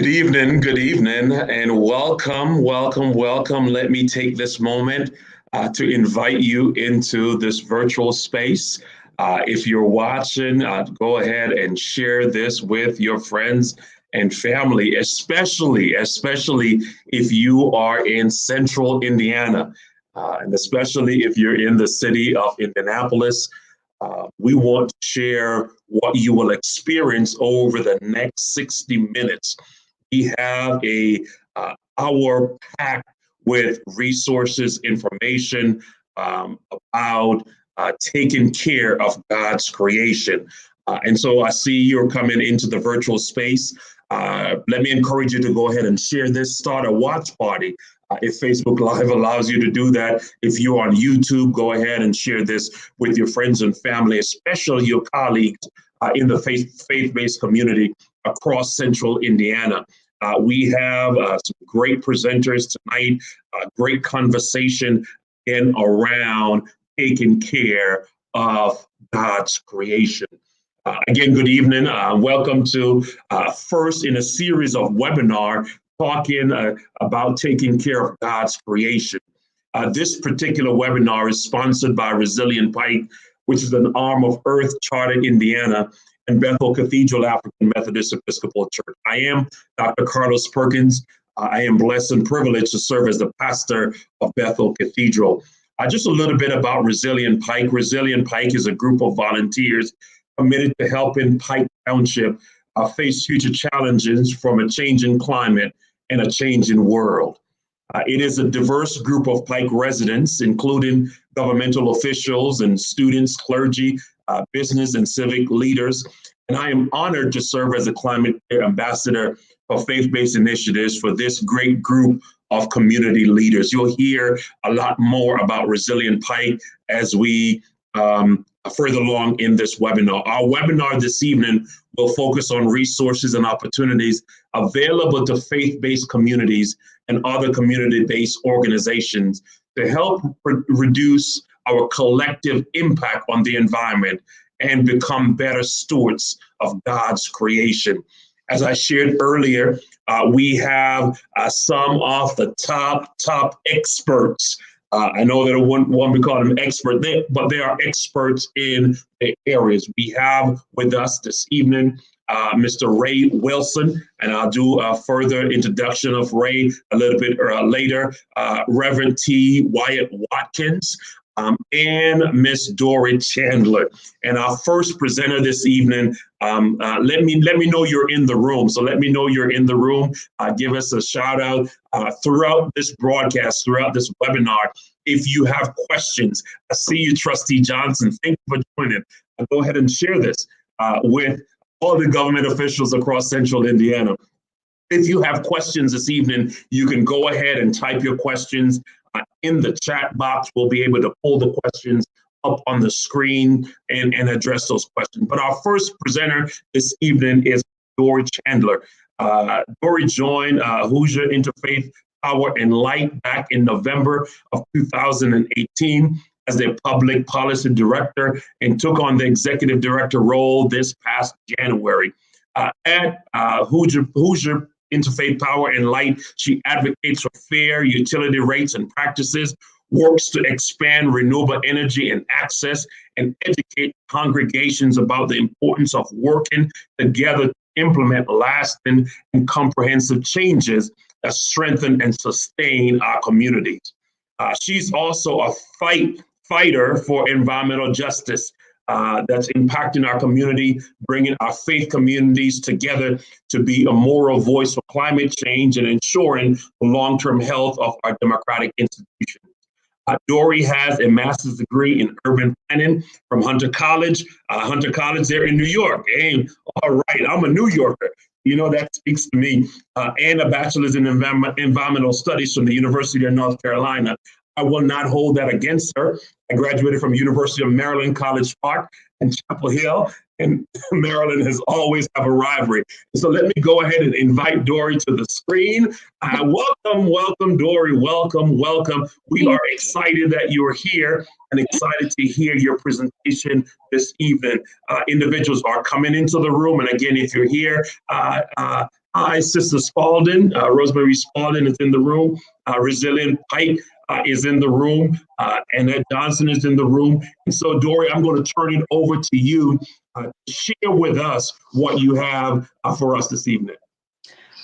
Good evening, and welcome. Let me take this moment to invite you into this virtual space. If you're watching, go ahead and share this with your friends and family, especially if you are in central Indiana, and especially if you're in the city of Indianapolis. We want to share what you will experience over the next 60 minutes. We have a hour packed with resources, information about taking care of God's creation. And so I see you're coming into the virtual space. Let me encourage you to go ahead and share this, start a watch party. If Facebook Live allows you to do that, if you're on YouTube, go ahead and share this with your friends and family, especially your colleagues in the faith-based community across central Indiana. We have some great presenters tonight, great conversation in around taking care of God's creation. Again, good evening. Welcome to first in a series of webinar talking about taking care of God's creation. This particular webinar is sponsored by Resilient Pike, which is an arm of Earth Chartered Indiana and Bethel Cathedral African Methodist Episcopal Church. I am Dr. Carlos Perkins. I am blessed and privileged to serve as the pastor of Bethel Cathedral. Just a little bit about Resilient Pike. Resilient Pike is a group of volunteers committed to helping Pike Township face future challenges from a changing climate and a changing world. It is a diverse group of Pike residents, including governmental officials and students, clergy, business and civic leaders. And I am honored to serve as a climate ambassador for faith-based initiatives for this great group of community leaders. You'll hear a lot more about Resilient Pike as we further along in this webinar. Our webinar this evening will focus on resources and opportunities available to faith-based communities and other community-based organizations to help reduce our collective impact on the environment and become better stewards of God's creation. As I shared earlier, we have some of the top experts. I know that one we call them expert, but they are experts in the areas. We have with us this evening Mr. Ray Wilson, and I'll do a further introduction of Ray a little bit later. Reverend T. Wyatt Watkins, and Miss Dori Chandler. And our first presenter this evening, let me know you're in the room. So let me know you're in the room. Give us a shout out throughout this broadcast, throughout this webinar. If you have questions, I see you, Trustee Johnson. Thank you for joining. Go ahead and share this with all the government officials across central Indiana. If you have questions this evening, you can go ahead and type your questions in the chat box. We'll be able to pull the questions up on the screen and address those questions. But our first presenter this evening is Dori Chandler. Dori joined Hoosier Interfaith Power and Light back in November of 2018 as their public policy director and took on the executive director role this past January. At Hoosier Interfaith Power and Light, she advocates for fair utility rates and practices, works to expand renewable energy and access, and educate congregations about the importance of working together to implement lasting and comprehensive changes that strengthen and sustain our communities. She's also a fighter for environmental justice that's impacting our community, bringing our faith communities together to be a moral voice for climate change and ensuring the long-term health of our democratic institutions. Dori has a master's degree in urban planning from Hunter College there in New York. And all right, I'm a New Yorker. You know, that speaks to me. And a bachelor's in environmental studies from the University of North Carolina. I will not hold that against her. I graduated from University of Maryland, College Park and Chapel Hill, and Maryland has always have a rivalry. So let me go ahead and invite Dori to the screen. Welcome, Dori. Welcome. We are excited that you are here and excited to hear your presentation this evening. Individuals are coming into the room. And again, if you're here Hi, Sister Spalding. Rosemary Spalding is in the room. Resilient Pike is in the room. Annette Johnson is in the room. And so, Dori, I'm going to turn it over to you to share with us what you have for us this evening.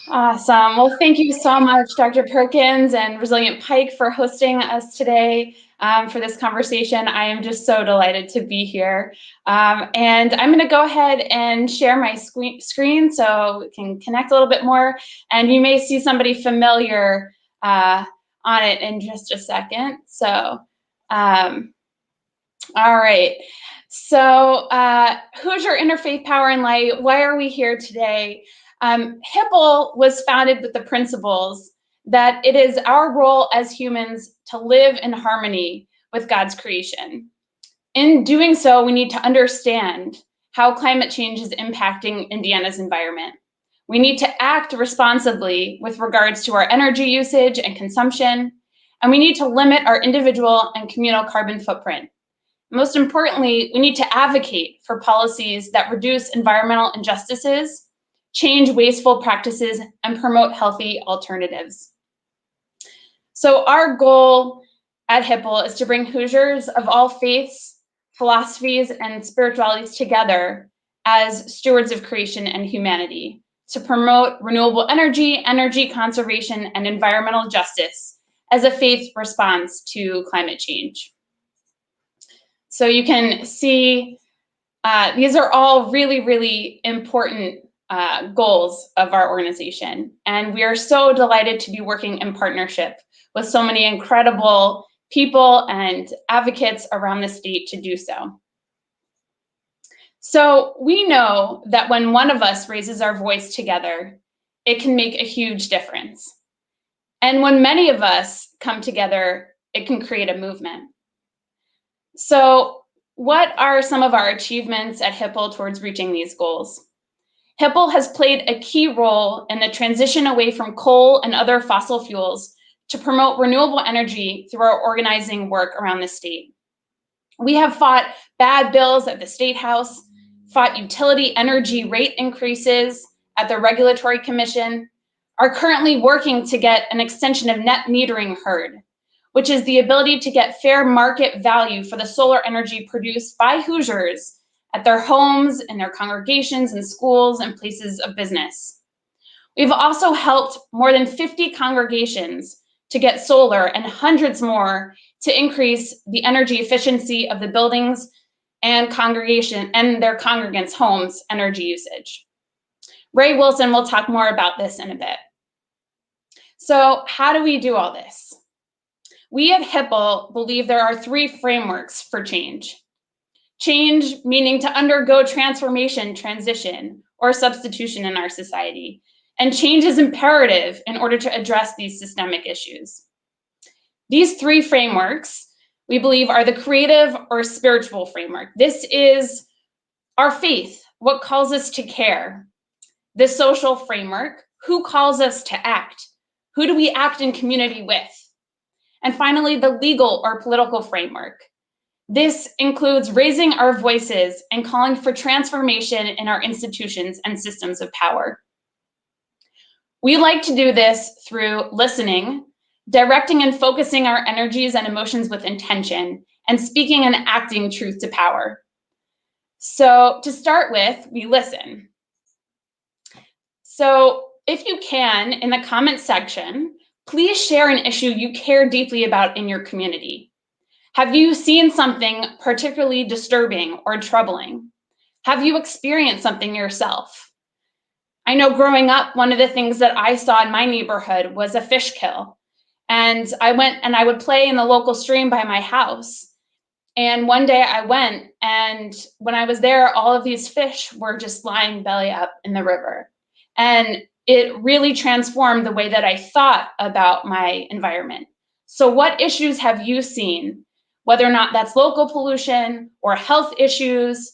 Awesome. Well, thank you so much, Dr. Perkins and Resilient Pike, for hosting us today for this conversation. I am just so delighted to be here. And I'm going to go ahead and share my screen so we can connect a little bit more. And you may see somebody familiar on it in just a second. So, all right. So, Hoosier Interfaith Power and Light, why are we here today? HIPPL was founded with the principles that it is our role as humans to live in harmony with God's creation. In doing so, we need to understand how climate change is impacting Indiana's environment. We need to act responsibly with regards to our energy usage and consumption, and we need to limit our individual and communal carbon footprint. Most importantly, we need to advocate for policies that reduce environmental injustices, change wasteful practices, and promote healthy alternatives. So our goal at HIPPL is to bring Hoosiers of all faiths, philosophies, and spiritualities together as stewards of creation and humanity to promote renewable energy, energy conservation, and environmental justice as a faith response to climate change. So you can see these are all really, really important goals of our organization. And we are so delighted to be working in partnership with so many incredible people and advocates around the state to do so. So we know that when one of us raises our voice together, it can make a huge difference. And when many of us come together, it can create a movement. So what are some of our achievements at HIPPL towards reaching these goals? HIPPL has played a key role in the transition away from coal and other fossil fuels to promote renewable energy through our organizing work around the state. We have fought bad bills at the State House, fought utility energy rate increases at the Regulatory Commission, are currently working to get an extension of net metering heard, which is the ability to get fair market value for the solar energy produced by Hoosiers at their homes, in their congregations, and schools, and places of business. We've also helped more than 50 congregations to get solar and hundreds more to increase the energy efficiency of the buildings and congregation and their congregants' homes' energy usage. Ray Wilson will talk more about this in a bit. So how do we do all this? We at HIPPL believe there are three frameworks for change. Change meaning to undergo transformation, transition, or substitution in our society. And change is imperative in order to address these systemic issues. These three frameworks, we believe, are the creative or spiritual framework. This is our faith, what calls us to care. The social framework, who calls us to act? Who do we act in community with? And finally, the legal or political framework. This includes raising our voices and calling for transformation in our institutions and systems of power. We like to do this through listening, directing and focusing our energies and emotions with intention, and speaking and acting truth to power. So to start with, we listen. So if you can, in the comment section, please share an issue you care deeply about in your community. Have you seen something particularly disturbing or troubling? Have you experienced something yourself? I know growing up, one of the things that I saw in my neighborhood was a fish kill. And I went and I would play in the local stream by my house. And one day I went, and when I was there, all of these fish were just lying belly up in the river. And it really transformed the way that I thought about my environment. So what issues have you seen, whether or not that's local pollution or health issues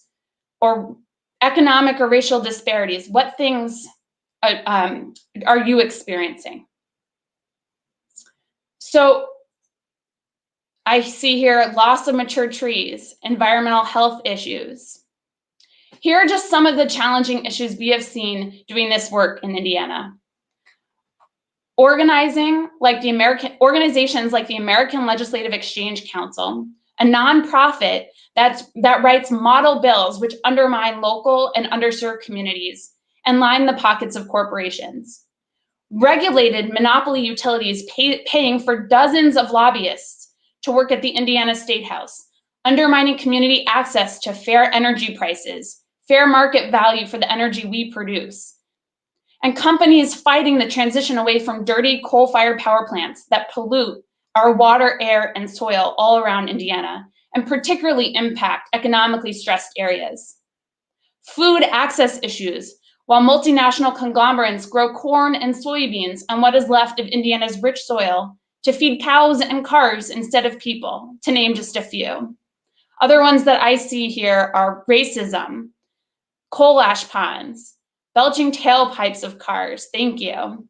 or economic or racial disparities? What things are you experiencing? So I see here loss of mature trees, environmental health issues. Here are just some of the challenging issues we have seen doing this work in Indiana. Organizations like the American Legislative Exchange Council, a nonprofit that writes model bills which undermine local and underserved communities and line the pockets of corporations. Regulated monopoly utilities paying for dozens of lobbyists to work at the Indiana State House, undermining community access to fair energy prices, fair market value for the energy we produce, and companies fighting the transition away from dirty coal-fired power plants that pollute our water, air, and soil all around Indiana, and particularly impact economically stressed areas. Food access issues, while multinational conglomerates grow corn and soybeans on what is left of Indiana's rich soil to feed cows and cars instead of people, to name just a few. Other ones that I see here are racism, coal ash ponds, belching tailpipes of cars, thank you.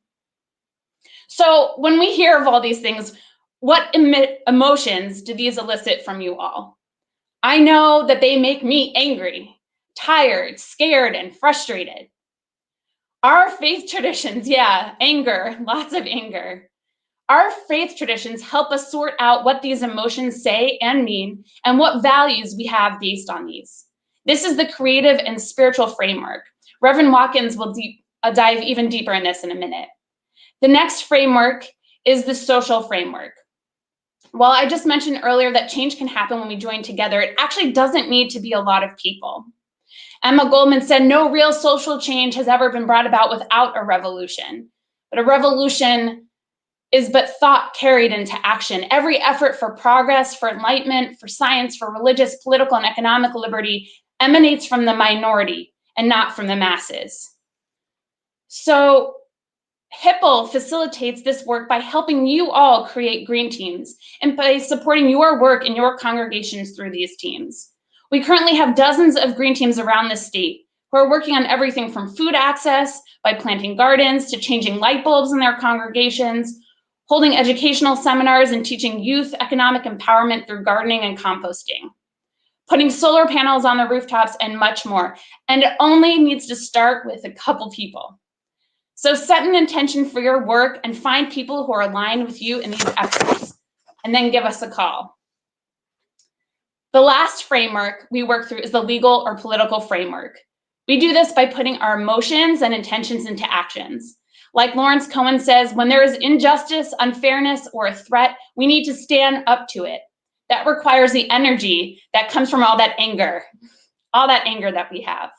So when we hear of all these things, what emotions do these elicit from you all? I know that they make me angry, tired, scared, and frustrated. Our faith traditions, yeah, anger, lots of anger. Our faith traditions help us sort out what these emotions say and mean and what values we have based on these. This is the creative and spiritual framework. Reverend Watkins will dive even deeper in this in a minute. The next framework is the social framework. While I just mentioned earlier that change can happen when we join together, it actually doesn't need to be a lot of people. Emma Goldman said, no real social change has ever been brought about without a revolution. But a revolution is but thought carried into action. Every effort for progress, for enlightenment, for science, for religious, political, and economic liberty emanates from the minority and not from the masses. So HIPPL facilitates this work by helping you all create green teams and by supporting your work in your congregations through these teams. We currently have dozens of green teams around the state who are working on everything from food access, by planting gardens, to changing light bulbs in their congregations, holding educational seminars and teaching youth economic empowerment through gardening and composting, putting solar panels on the rooftops, and much more. And it only needs to start with a couple people. So set an intention for your work and find people who are aligned with you in these efforts, and then give us a call. The last framework we work through is the legal or political framework. We do this by putting our emotions and intentions into actions. Like Lawrence Cohen says, when there is injustice, unfairness, or a threat, we need to stand up to it. That requires the energy that comes from all that anger that we have.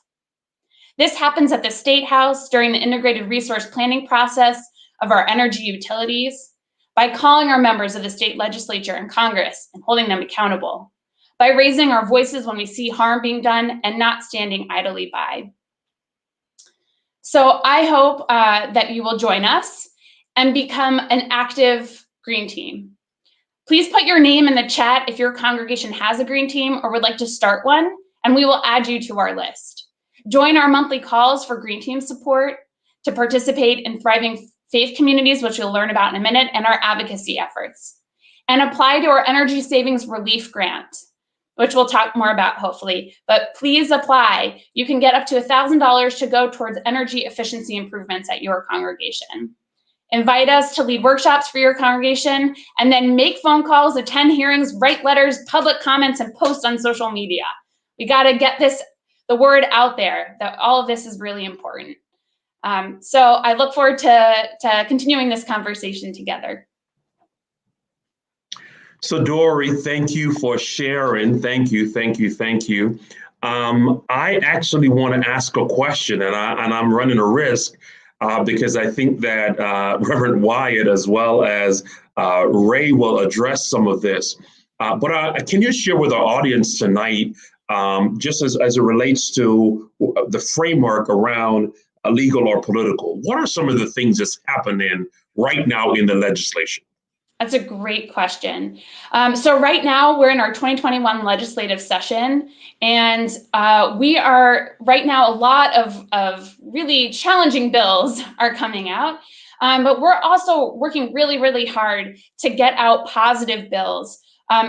This happens at the State House during the integrated resource planning process of our energy utilities, by calling our members of the state legislature and Congress and holding them accountable, by raising our voices when we see harm being done and not standing idly by. So I hope that you will join us and become an active green team. Please put your name in the chat if your congregation has a green team or would like to start one, and we will add you to our list. Join our monthly calls for green team support, to participate in thriving faith communities, which you'll learn about in a minute, and our advocacy efforts. And apply to our Energy Savings Relief Grant, which we'll talk more about hopefully, but please apply. You can get up to $1,000 to go towards energy efficiency improvements at your congregation. Invite us to lead workshops for your congregation, and then make phone calls, attend hearings, write letters, public comments, and post on social media. We gotta get the word out there that all of this is really important. So I look forward to continuing this conversation together. So Dori, thank you for sharing. Thank you. I actually want to ask a question, and I'm running a risk because I think that Reverend Wyatt as well as Ray will address some of this. But can you share with our audience tonight, just as it relates to the framework around legal or political, what are some of the things that's happening right now in the legislation? That's a great question. So right now we're in our 2021 legislative session, and we are right now, a lot of really challenging bills are coming out, but we're also working really, really hard to get out positive bills.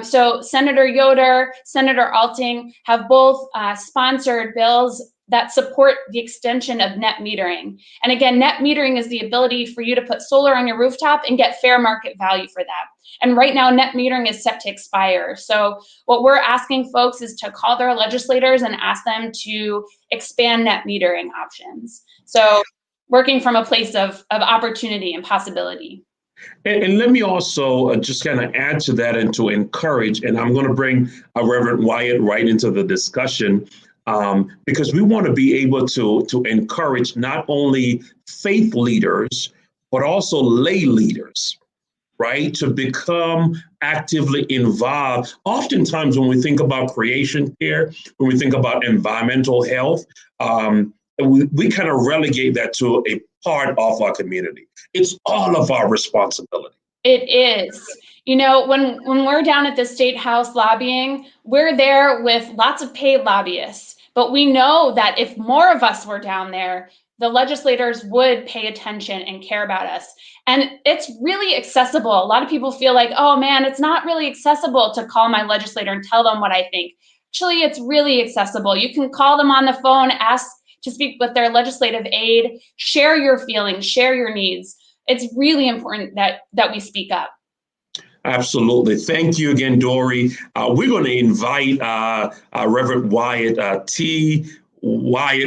So Senator Yoder, Senator Alting have both sponsored bills that support the extension of net metering. And again, net metering is the ability for you to put solar on your rooftop and get fair market value for that. And right now, net metering is set to expire. So what we're asking folks is to call their legislators and ask them to expand net metering options. So working from a place of opportunity and possibility. And let me also just kind of add to that and to encourage, and I'm going to bring Reverend Wyatt right into the discussion, because we want to be able to encourage not only faith leaders, but also lay leaders, right, to become actively involved. Oftentimes when we think about creation care, when we think about environmental health, we kind of relegate that to a part of our community. It's all of our responsibility. It is. You know, when we're down at the State House lobbying, we're there with lots of paid lobbyists. But we know that if more of us were down there, the legislators would pay attention and care about us. And it's really accessible. A lot of people feel like, oh man, it's not really accessible to call my legislator and tell them what I think. Actually, it's really accessible. You can call them on the phone, ask to speak with their legislative aide, share your feelings, share your needs. It's really important that we speak up. Absolutely. Thank you again, Dori. We're going to invite Reverend Wyatt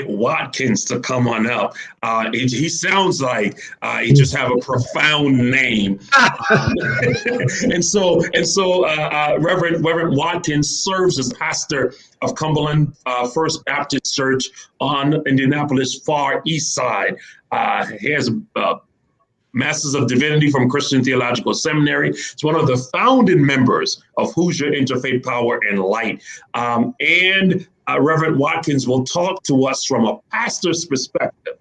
Watkins to come on up. He sounds like he just have a profound name. and so Reverend Watkins serves as pastor of Cumberland First Baptist Church on Indianapolis Far East Side. He has Masters of Divinity from Christian Theological Seminary. It's one of the founding members of Hoosier Interfaith Power and Light. And Reverend Watkins will talk to us from a pastor's perspective,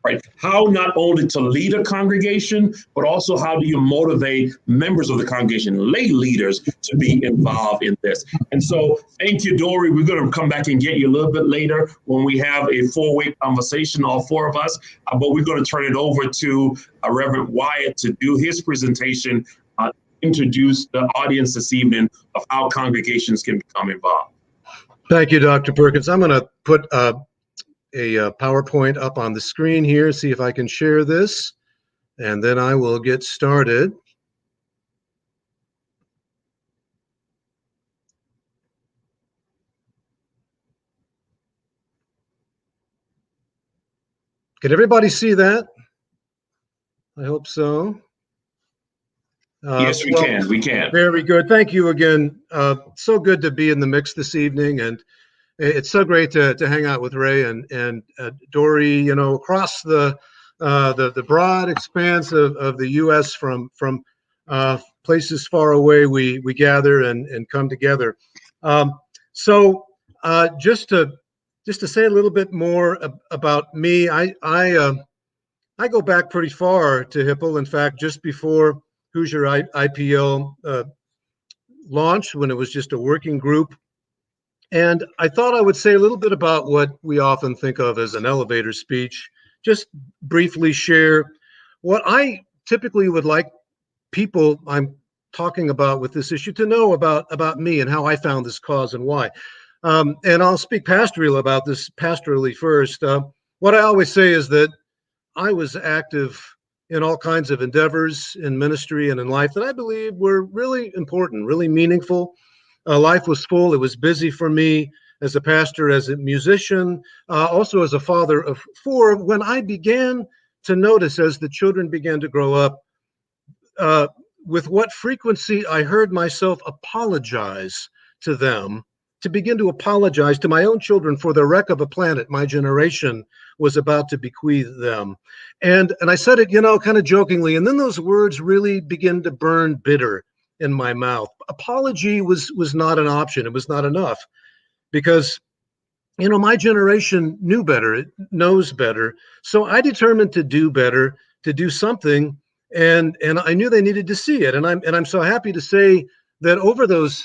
right? How not only to lead a congregation, but also how do you motivate members of the congregation, lay leaders, to be involved in this. And so thank you, Dori. We're going to come back and get you a little bit later when we have a four-way conversation, all four of us. But we're going to turn it over to Reverend Wyatt to do his presentation, introduce the audience this evening of how congregations can become involved. Thank you, Dr. Perkins. I'm going to put a PowerPoint up on the screen here, see if I can share this, and then I will get started. Can everybody see that? I hope so. Yes, we can. We can. Very good. Thank you again. So good to be in the mix this evening, and it's so great to hang out with Ray and Dori. You know, across the broad expanse of the U.S. from places far away, we gather and come together. So just to say a little bit more about me, I go back pretty far to Hipple. In fact, just before Hoosier IPL launched, when it was just a working group. And I thought I would say a little bit about what we often think of as an elevator speech, just briefly share what I typically would like people I'm talking about with this issue to know about me and how I found this cause and why. And I'll speak pastorally first. What I always say is that I was active in all kinds of endeavors in ministry and in life that I believe were really important, really meaningful. Life was full. It was busy for me as a pastor, as a musician, also as a father of four. When I began to notice, as the children began to grow up, with what frequency I heard myself apologize to them, to begin to apologize to my own children for the wreck of a planet my generation was about to bequeath them. And I said it, kind of jokingly, and then those words really begin to burn bitter in my mouth. Apology was not an option. It was not enough, because, my generation knew better. It knows better. So I determined to do better, to do something, and I knew they needed to see it. And I'm so happy to say that over those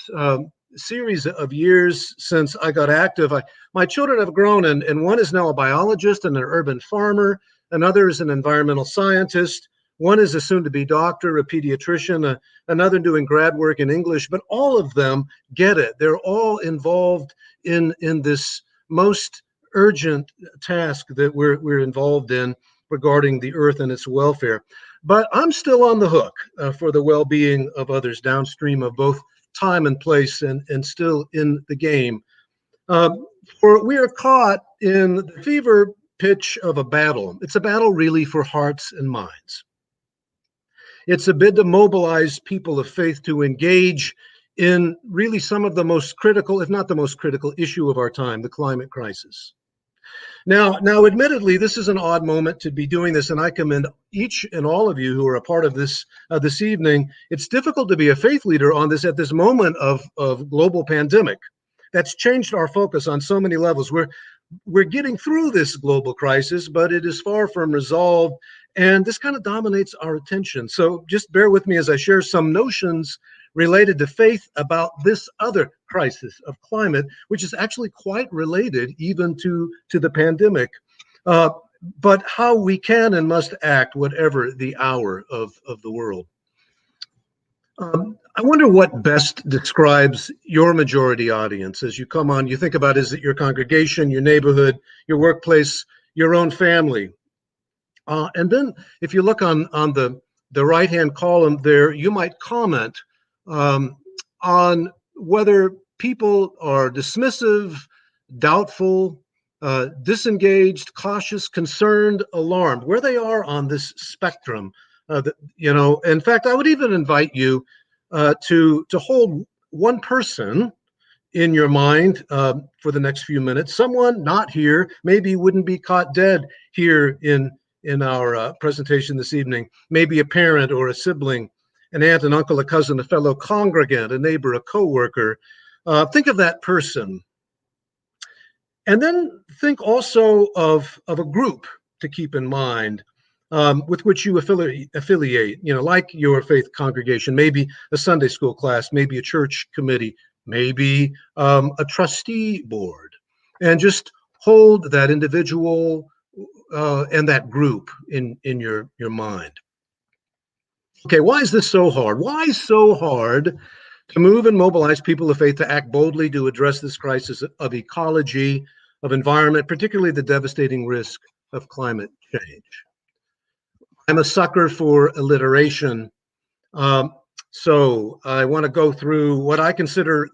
series of years since I got active, my children have grown, and one is now a biologist and an urban farmer. Another is an environmental scientist. One is a soon-to-be doctor, a pediatrician, another doing grad work in English. But all of them get it. They're all involved in this most urgent task that we're involved in regarding the earth and its welfare. But I'm still on the hook for the well-being of others downstream of both time and place, and still in the game. For we are caught in the fever pitch of a battle. It's a battle really for hearts and minds. It's a bid to mobilize people of faith to engage in really some of the most critical, if not the most critical, issue of our time, the climate crisis. Now, admittedly, this is an odd moment to be doing this, and I commend each and all of you who are a part of this this evening. It's difficult to be a faith leader on this at this moment of global pandemic. That's changed our focus on so many levels. We're getting through this global crisis, but it is far from resolved, and this kind of dominates our attention. So just bear with me as I share some notions related to faith about this other crisis of climate, which is actually quite related even to the pandemic, but how we can and must act whatever the hour of the world. I wonder what best describes your majority audience as you come on. You think about, is it your congregation, your neighborhood, your workplace, your own family? And then if you look on the right-hand column there, you might comment on whether people are dismissive, doubtful, disengaged, cautious, concerned, alarmed, where they are on this spectrum. In fact, I would even invite you to hold one person in your mind for the next few minutes. Someone not here, maybe wouldn't be caught dead here in our presentation this evening. Maybe a parent or a sibling, an aunt, an uncle, a cousin, a fellow congregant, a neighbor, a coworker. Think of that person. And then think also of a group to keep in mind with which you affiliate, like your faith congregation, maybe a Sunday school class, maybe a church committee, maybe a trustee board, and just hold that individual and that group in your mind. Okay, why is this so hard? Why so hard to move and mobilize people of faith to act boldly to address this crisis of ecology, of environment, particularly the devastating risk of climate change? I'm a sucker for alliteration. So I want to go through what I consider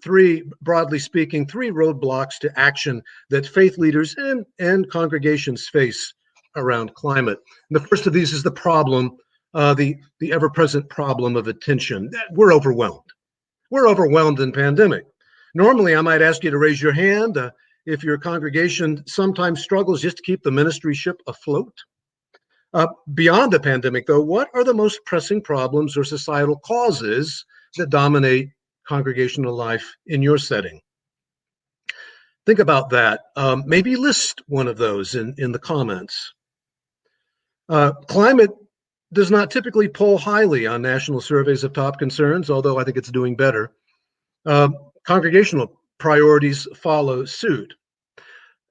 broadly speaking, three roadblocks to action that faith leaders and congregations face around climate. And the first of these is the problem, the ever-present problem of attention. We're overwhelmed. We're overwhelmed in pandemic. Normally, I might ask you to raise your hand if your congregation sometimes struggles just to keep the ministry ship afloat. Beyond the pandemic, though, what are the most pressing problems or societal causes that dominate congregational life in your setting? Think about that. Maybe list one of those in the comments. Climate does not typically poll highly on national surveys of top concerns, although I think it's doing better. Congregational priorities follow suit.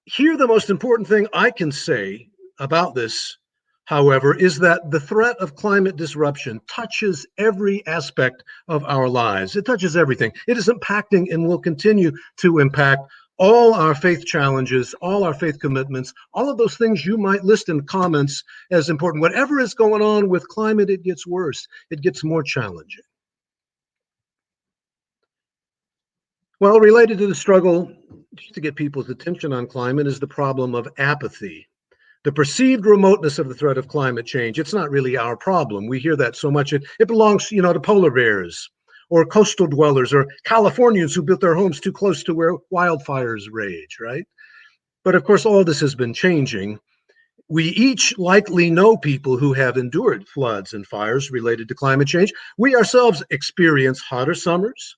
Here, the most important thing I can say about this, however, is that the threat of climate disruption touches every aspect of our lives. It touches everything. It is impacting and will continue to impact all our faith challenges, all our faith commitments, all of those things you might list in comments as important. Whatever is going on with climate, it gets worse. It gets more challenging. Well, related to the struggle to get people's attention on climate is the problem of apathy. The perceived remoteness of the threat of climate change. It's not really our problem. We hear that so much. It belongs, to polar bears or coastal dwellers or Californians who built their homes too close to where wildfires rage, right? But of course, all this has been changing. We each likely know people who have endured floods and fires related to climate change. We ourselves experience hotter summers,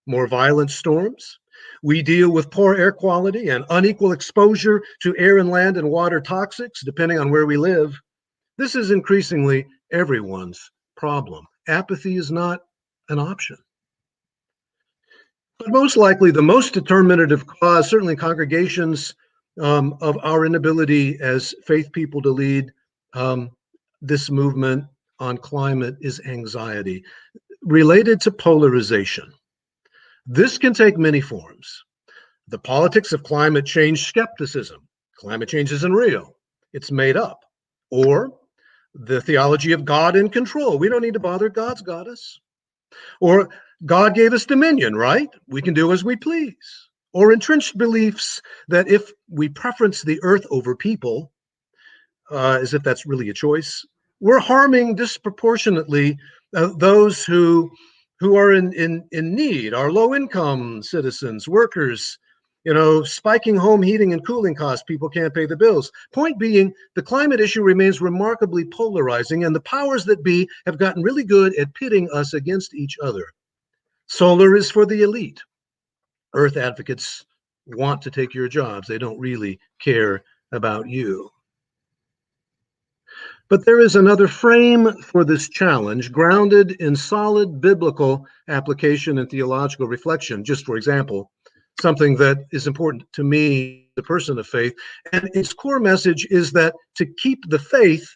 more violent storms. We deal with poor air quality and unequal exposure to air and land and water toxics, depending on where we live. This is increasingly everyone's problem. Apathy is not an option. But most likely, the most determinative cause, certainly congregations, of our inability as faith people to lead this movement on climate is anxiety related to polarization. This can take many forms. The politics of climate change skepticism, climate change isn't real, it's made up. Or the theology of God in control. We don't need to bother, God's got us. Or God gave us dominion, right? We can do as we please. Or entrenched beliefs that if we preference the earth over people, as if that's really a choice, we're harming disproportionately those who are in need, our low-income citizens, workers, spiking home heating and cooling costs. People can't pay the bills. Point being, the climate issue remains remarkably polarizing, and the powers that be have gotten really good at pitting us against each other. Solar is for the elite. Earth advocates want to take your jobs. They don't really care about you. But there is another frame for this challenge, grounded in solid biblical application and theological reflection. Just for example, something that is important to me, the person of faith, and its core message is that to keep the faith,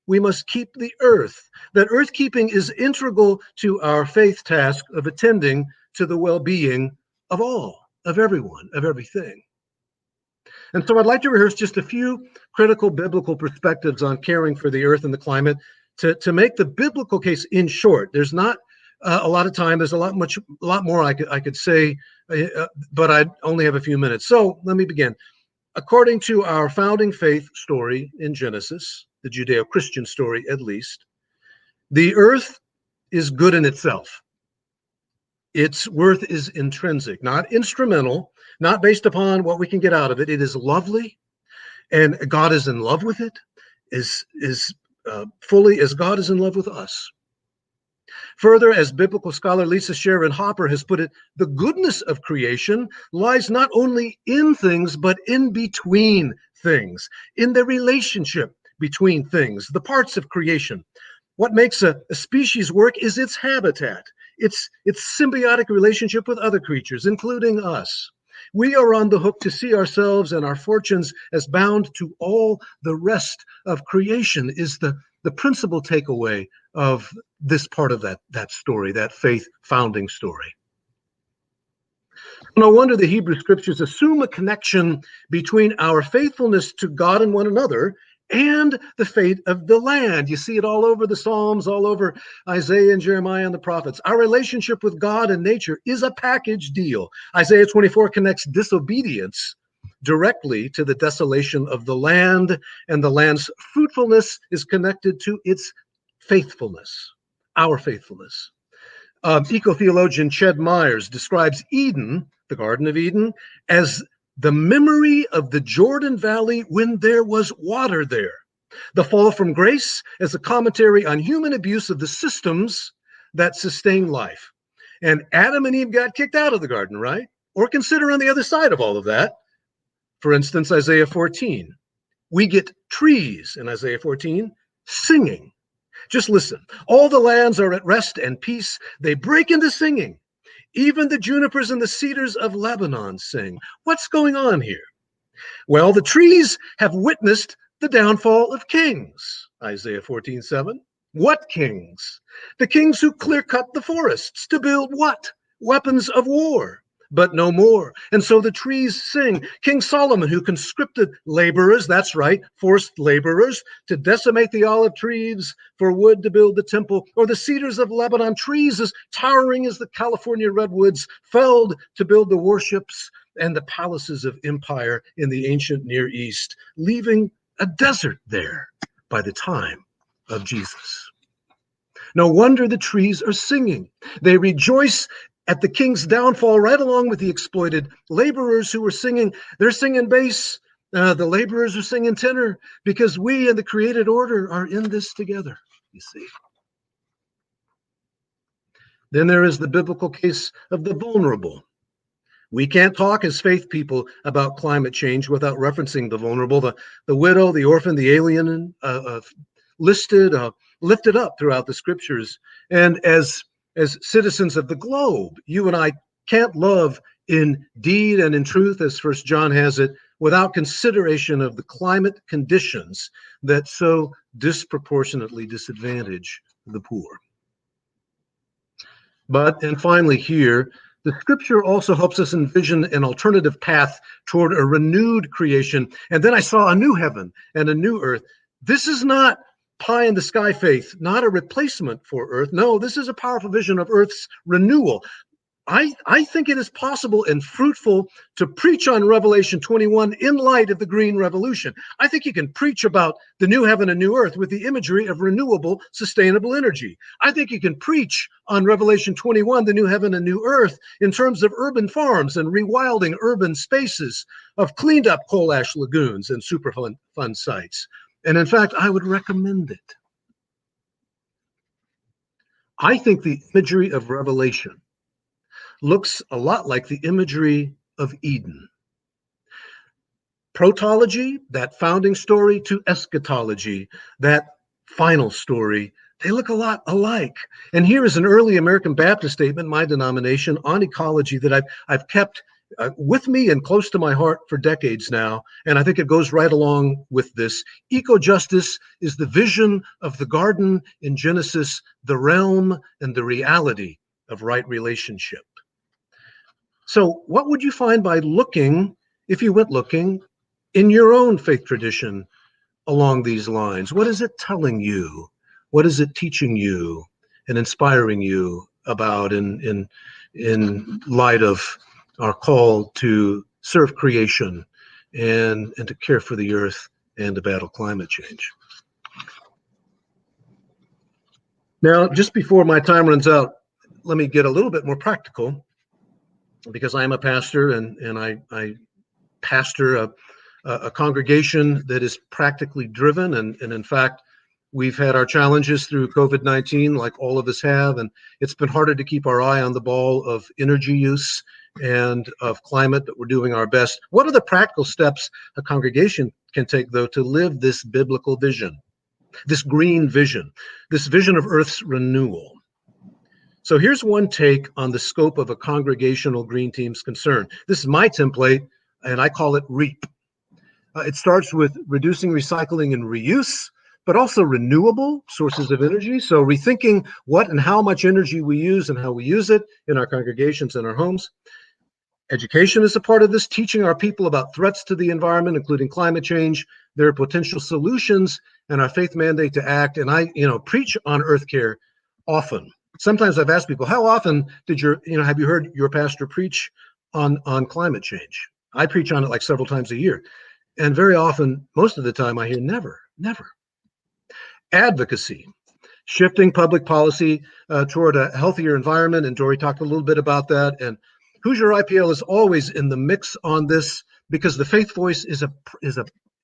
we must keep the earth. That earth keeping is integral to our faith task of attending to the well-being of all, of everyone, of everything. And so I'd like to rehearse just a few critical biblical perspectives on caring for the earth and the climate to make the biblical case in short. There's not a lot of time. There's a lot more I could say, but I only have a few minutes. So let me begin. According to our founding faith story in Genesis, the Judeo-Christian story at least, the earth is good in itself. Its worth is intrinsic, not instrumental, not based upon what we can get out of it. It is lovely, and God is in love with it, is fully as God is in love with us. Further, as biblical scholar Lisa Sharon Hopper has put it, the goodness of creation lies not only in things, but in between things, in the relationship between things, the parts of creation. What makes a species work is its habitat, its symbiotic relationship with other creatures, including us. We are on the hook to see ourselves and our fortunes as bound to all the rest of creation is the principal takeaway of this part of that story, that faith founding story. No wonder the Hebrew scriptures assume a connection between our faithfulness to God and one another and the fate of the land. You see it all over the Psalms, all over Isaiah and Jeremiah and the prophets. Our relationship with God and nature is a package deal. Isaiah 24 connects disobedience directly to the desolation of the land, and the land's fruitfulness is connected to its faithfulness, our faithfulness. Eco-theologian Ched Myers describes Eden, the Garden of Eden, as the memory of the Jordan Valley when there was water there. The fall from grace as a commentary on human abuse of the systems that sustain life. And Adam and Eve got kicked out of the garden, right? Or consider on the other side of all of that, for instance, Isaiah 14. We get trees in Isaiah 14 singing. Just listen. All the lands are at rest and peace. They break into singing. Even the junipers and the cedars of Lebanon sing. What's going on here? Well, the trees have witnessed the downfall of kings, Isaiah 14:7. What kings? The kings who clear-cut the forests to build what? Weapons of war, but no more. And so the trees sing. King Solomon, who conscripted laborers, that's right, forced laborers, to decimate the olive trees for wood to build the temple, or the cedars of Lebanon, trees as towering as the California redwoods, felled to build the warships and the palaces of empire in the ancient Near East, leaving a desert there by the time of Jesus. No wonder the trees are singing. They rejoice at the king's downfall right along with the exploited laborers who were singing. They're singing bass. The laborers are singing tenor because we and the created order are in this together, you see. Then there is the biblical case of the vulnerable. We can't talk as faith people about climate change without referencing the vulnerable, the widow, the orphan, the alien, lifted up throughout the scriptures. And as citizens of the globe, you and I can't love in deed and in truth, as First John has it, without consideration of the climate conditions that so disproportionately disadvantage the poor. But, and finally here, The scripture also helps us envision an alternative path toward a renewed creation. And then I saw a new heaven and a new earth. This is not pie in the sky faith, not a replacement for earth. No, this is a powerful vision of earth's renewal. I think it is possible and fruitful to preach on Revelation 21 in light of the Green Revolution. I think you can preach about the new heaven and new earth with the imagery of renewable, sustainable energy. I think you can preach on Revelation 21, the new heaven and new earth, in terms of urban farms and rewilding urban spaces, of cleaned up coal ash lagoons and Superfund sites. And in fact, I would recommend it. I think the imagery of Revelation looks a lot like the imagery of Eden. Protology, that founding story, to eschatology, that final story, they look a lot alike. And here is an early American Baptist statement, my denomination, on ecology that I've kept with me and close to my heart for decades now. And I think it goes right along with this. Eco-justice is the vision of the garden in Genesis, the realm and the reality of right relationship. So what would you find by looking, if you went looking, in your own faith tradition along these lines? What is it telling you? What is it teaching you and inspiring you about in light of our call to serve creation and to care for the earth and to battle climate change? Now, just before my time runs out, let me get a little bit more practical, because I am a pastor and I pastor a congregation that is practically driven. And in fact, we've had our challenges through COVID-19, like all of us have, and it's been harder to keep our eye on the ball of energy use and of climate, but we're doing our best. What are the practical steps a congregation can take, though, to live this biblical vision, this green vision, this vision of Earth's renewal? So here's one take on the scope of a congregational green team's concern. This is my template, and I call it REAP. It starts with reducing recycling and reuse, but also renewable sources of energy. So rethinking what and how much energy we use and how we use it in our congregations and our homes. Education is a part of this, teaching our people about threats to the environment, including climate change, their potential solutions, and our faith mandate to act. And I, preach on earth care often. Sometimes I've asked people, how often did have you heard your pastor preach on climate change? I preach on it like several times a year. And very often, most of the time, I hear never. Advocacy, shifting public policy toward a healthier environment. And Dori talked a little bit about that. And Hoosier IPL is always in the mix on this, because the faith voice is a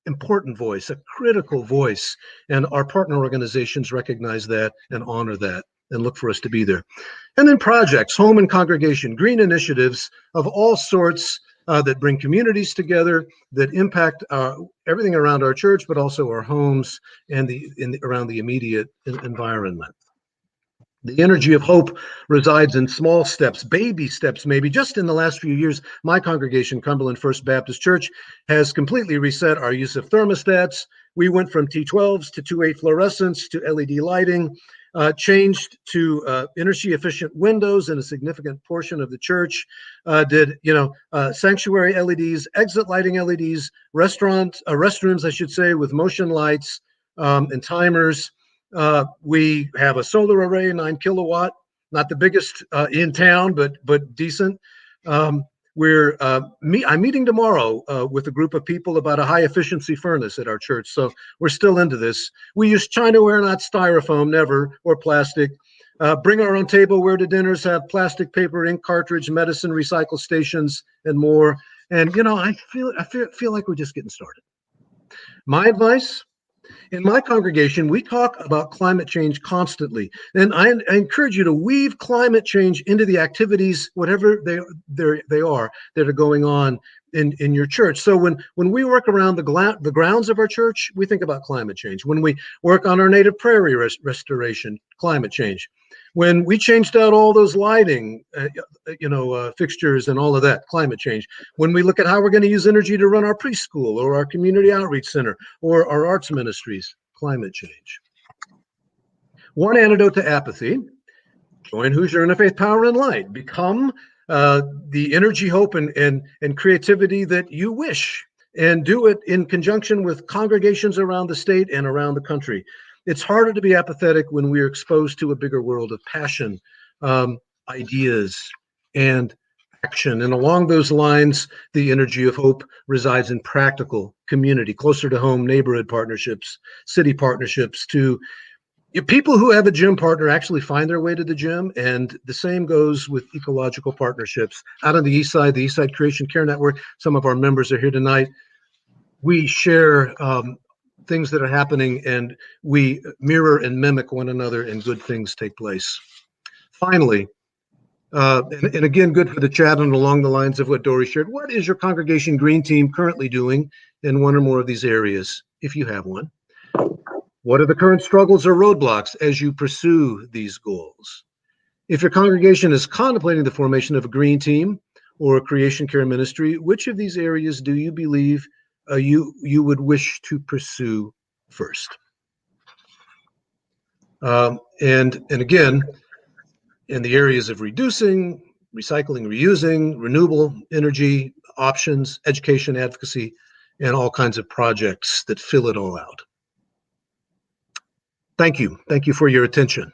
important voice, a critical voice. And our partner organizations recognize that and honor that and look for us to be there. And then projects, home and congregation, green initiatives of all sorts that bring communities together, that impact everything around our church, but also our homes and around the immediate environment. The energy of hope resides in small steps, baby steps maybe. Just in the last few years, my congregation, Cumberland First Baptist Church, has completely reset our use of thermostats. We went from T12s to 2.8 fluorescents to LED lighting. Changed to energy efficient windows in a significant portion of the church, did sanctuary LEDs, exit lighting LEDs, restrooms, I should say, with motion lights and timers. We have a solar array, 9 kilowatt, not the biggest in town, but decent. I'm meeting tomorrow with a group of people about a high efficiency furnace at our church. So we're still into this. We use Chinaware, not styrofoam, never, or plastic. Bring our own tableware to dinners, have plastic, paper, ink cartridge, medicine, recycle stations, and more. And, I feel like we're just getting started. My advice: in my congregation, we talk about climate change constantly, and I encourage you to weave climate change into the activities, whatever they are that are going on in your church. So when we work around the grounds of our church, we think about climate change. When we work on our native prairie restoration, climate change. When we changed out all those lighting, fixtures and all of that, climate change. When we look at how we're going to use energy to run our preschool or our community outreach center or our arts ministries, climate change. One antidote to apathy: join Hoosier Interfaith Power and Light. Become the energy, hope, and creativity that you wish, and do it in conjunction with congregations around the state and around the country. It's harder to be apathetic when we are exposed to a bigger world of passion, ideas, and action. And along those lines, the energy of hope resides in practical community, closer to home neighborhood partnerships, city partnerships. To people who have a gym partner actually find their way to the gym, and the same goes with ecological partnerships. Out on the East Side Creation Care Network, some of our members are here tonight. We share things that are happening, and we mirror and mimic one another, and good things take place. Finally, and again, good for the chat and along the lines of what Dori shared, what is your congregation green team currently doing in one or more of these areas, if you have one? What are the current struggles or roadblocks as you pursue these goals? If your congregation is contemplating the formation of a green team or a creation care ministry, which of these areas do you believe you would wish to pursue first? And again, in the areas of reducing, recycling, reusing, renewable energy options, education, advocacy, and all kinds of projects that fill it all out. Thank you. Thank you for your attention.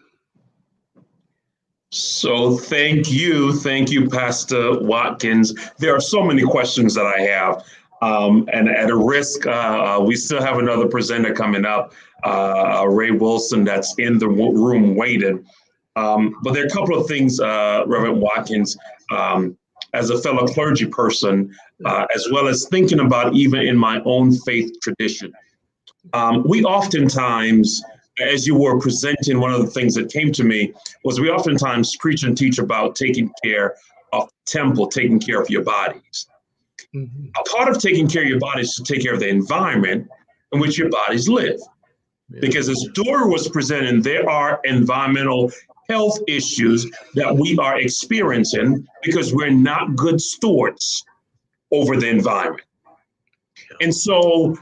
So thank you, Pastor Watkins. There are so many questions that I have. And at a risk, we still have another presenter coming up, Ray Wilson, that's in the room waiting. But there are a couple of things, Reverend Watkins, as a fellow clergy person, as well as thinking about even in my own faith tradition. We oftentimes, as you were presenting, one of the things that came to me was we oftentimes preach and teach about taking care of the temple, taking care of your bodies. Mm-hmm. A part of taking care of your body is to take care of the environment in which your bodies live. Yeah. Because as Dori was presenting, there are environmental health issues that we are experiencing because we're not good stewards over the environment. And so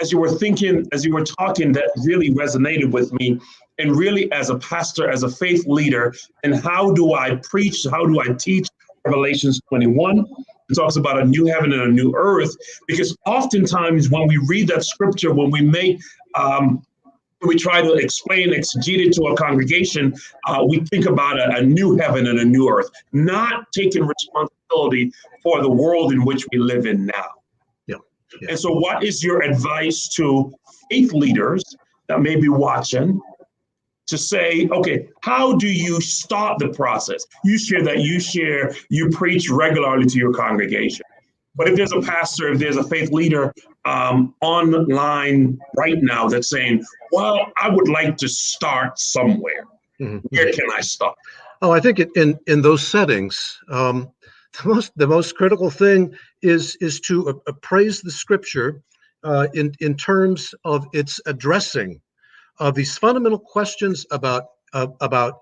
as you were talking, that really resonated with me. And really, as a pastor, as a faith leader, and how do I preach? How do I teach? Revelations 21, it talks about a new heaven and a new earth, because oftentimes when we read that scripture, when we make we try to explain, exegete it to a congregation, we think about a new heaven and a new earth, not taking responsibility for the world in which we live in now. Yeah. And so what is your advice to faith leaders that may be watching to say, okay, how do you start the process? You preach regularly to your congregation. But if there's a pastor, if there's a faith leader online right now that's saying, well, I would like to start somewhere. Mm-hmm. Where can I start? Oh, I think in those settings, the most critical thing is to appraise the scripture in terms of its addressing of these fundamental questions about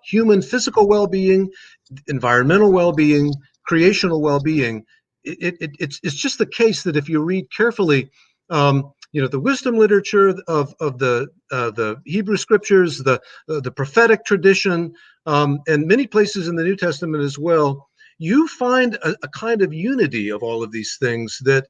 human physical well-being, environmental well-being, creational well-being. It's just the case that if you read carefully, the wisdom literature of the Hebrew scriptures, the prophetic tradition, and many places in the New Testament as well, you find a kind of unity of all of these things that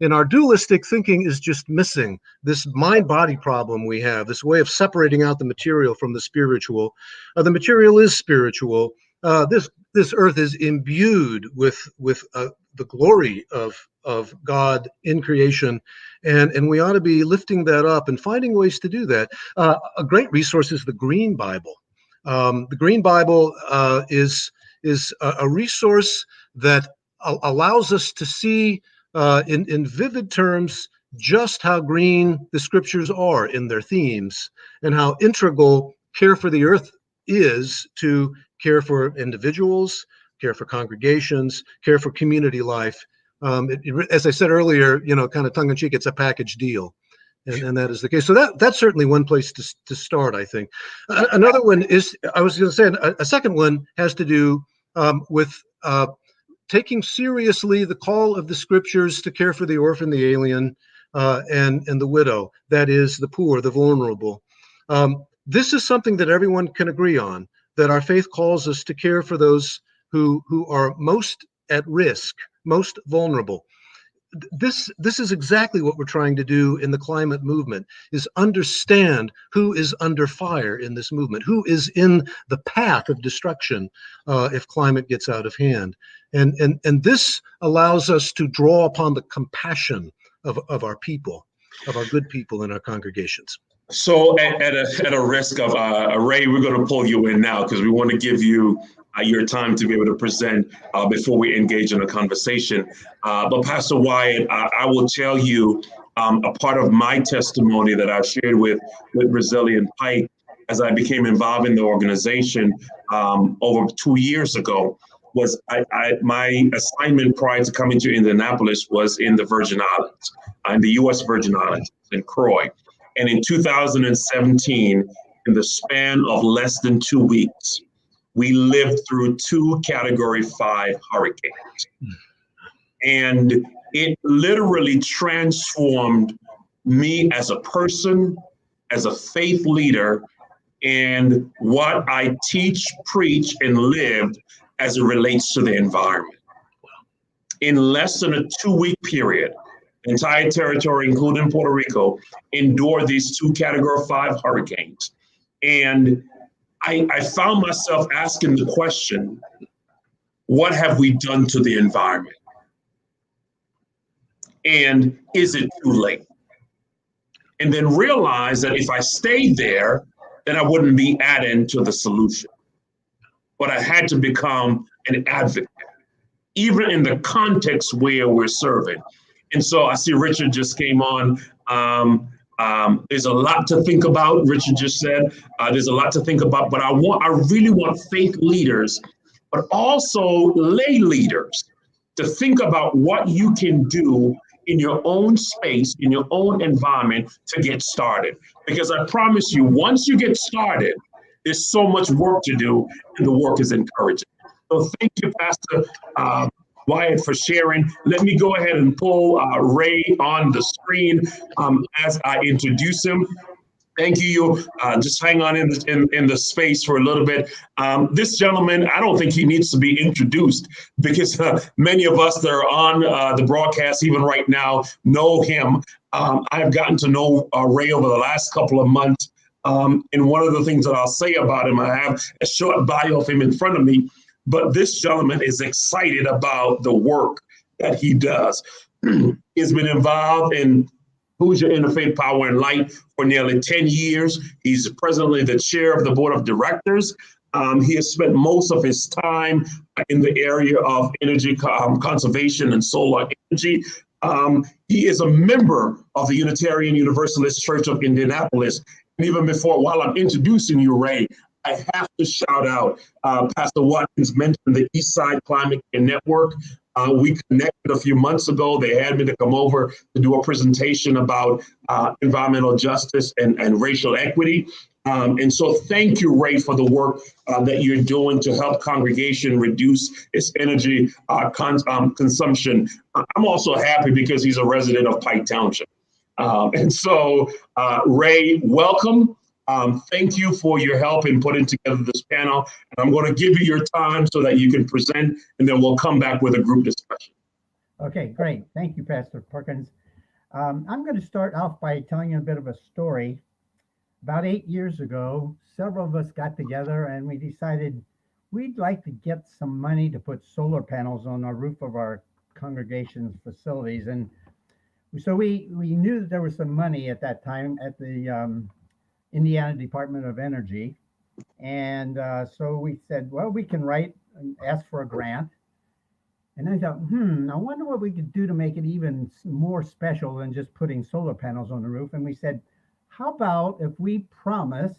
in our dualistic thinking is just missing. This mind-body problem we have, this way of separating out the material from the spiritual. The material is spiritual. This earth is imbued with the glory of God in creation, and we ought to be lifting that up and finding ways to do that. A great resource is the Green Bible. The Green Bible is a resource that allows us to see in vivid terms just how green the scriptures are in their themes, and how integral care for the earth is to care for individuals, care for congregations, care for community life. As I said earlier, kind of tongue-in-cheek, it's a package deal, and that is the case. So that's certainly one place to start, I think. Another one is, I was going to say, a second one has to do with taking seriously the call of the scriptures to care for the orphan, the alien, and the widow, that is, the poor, the vulnerable. This is something that everyone can agree on, that our faith calls us to care for those who are most at risk, most vulnerable. This is exactly what we're trying to do in the climate movement, is understand who is under fire in this movement, who is in the path of destruction if climate gets out of hand. And this allows us to draw upon the compassion of our people, of our good people in our congregations. So at a risk of Ray, we're going to pull you in now because we want to give you your time to be able to present before we engage in a conversation. But Pastor Wyatt, I will tell you a part of my testimony that I've shared with Resilient Pike as I became involved in the organization over 2 years ago was my assignment prior to coming to Indianapolis was in the Virgin Islands, in the U.S. Virgin Islands, in Croy. And in 2017, in the span of less than 2 weeks, we lived through 2 Category 5 hurricanes. And it literally transformed me as a person, as a faith leader, and what I teach, preach, and live as it relates to the environment. In less than a 2-week period, the entire territory, including Puerto Rico, endured these 2 Category 5 hurricanes. And I found myself asking the question, what have we done to the environment? And is it too late? And then realize that if I stayed there, then I wouldn't be adding to the solution. But I had to become an advocate, even in the context where we're serving. And so I see Richard just came on. There's a lot to think about. Richard just said there's a lot to think about, but I really want faith leaders, but also lay leaders to think about what you can do in your own space, in your own environment to get started. Because I promise you, once you get started, there's so much work to do, and the work is encouraging. So thank you, Pastor Wyatt, for sharing. Let me go ahead and pull Ray on the screen as I introduce him. Thank you. Just hang on in the space for a little bit. This gentleman, I don't think he needs to be introduced because many of us that are on the broadcast, even right now, know him. I've gotten to know Ray over the last couple of months. And one of the things that I'll say about him, I have a short bio of him in front of me, but this gentleman is excited about the work that he does. He's been involved in Hoosier Interfaith Power and Light for nearly 10 years. He's presently the chair of the board of directors. He has spent most of his time in the area of energy conservation and solar energy. He is a member of the Unitarian Universalist Church of Indianapolis. And even before, while I'm introducing you, Ray, I have to shout out, Pastor Watkins mentioned the Eastside Climate Care Network. We connected a few months ago. They had me to come over to do a presentation about environmental justice and racial equity. And so thank you, Ray, for the work that you're doing to help congregation reduce its energy consumption. I'm also happy because he's a resident of Pike Township. And so, Ray, welcome. Thank you for your help in putting together this panel. And I'm going to give you your time so that you can present, and then we'll come back with a group discussion. Okay, great. Thank you, Pastor Perkins. I'm going to start off by telling you a bit of a story. About 8 years ago, several of us got together and we decided we'd like to get some money to put solar panels on the roof of our congregation's facilities. And so we knew that there was some money at that time at the Indiana Department of Energy. And so we said, well, we can write and ask for a grant. And I thought, I wonder what we could do to make it even more special than just putting solar panels on the roof. And we said, how about if we promise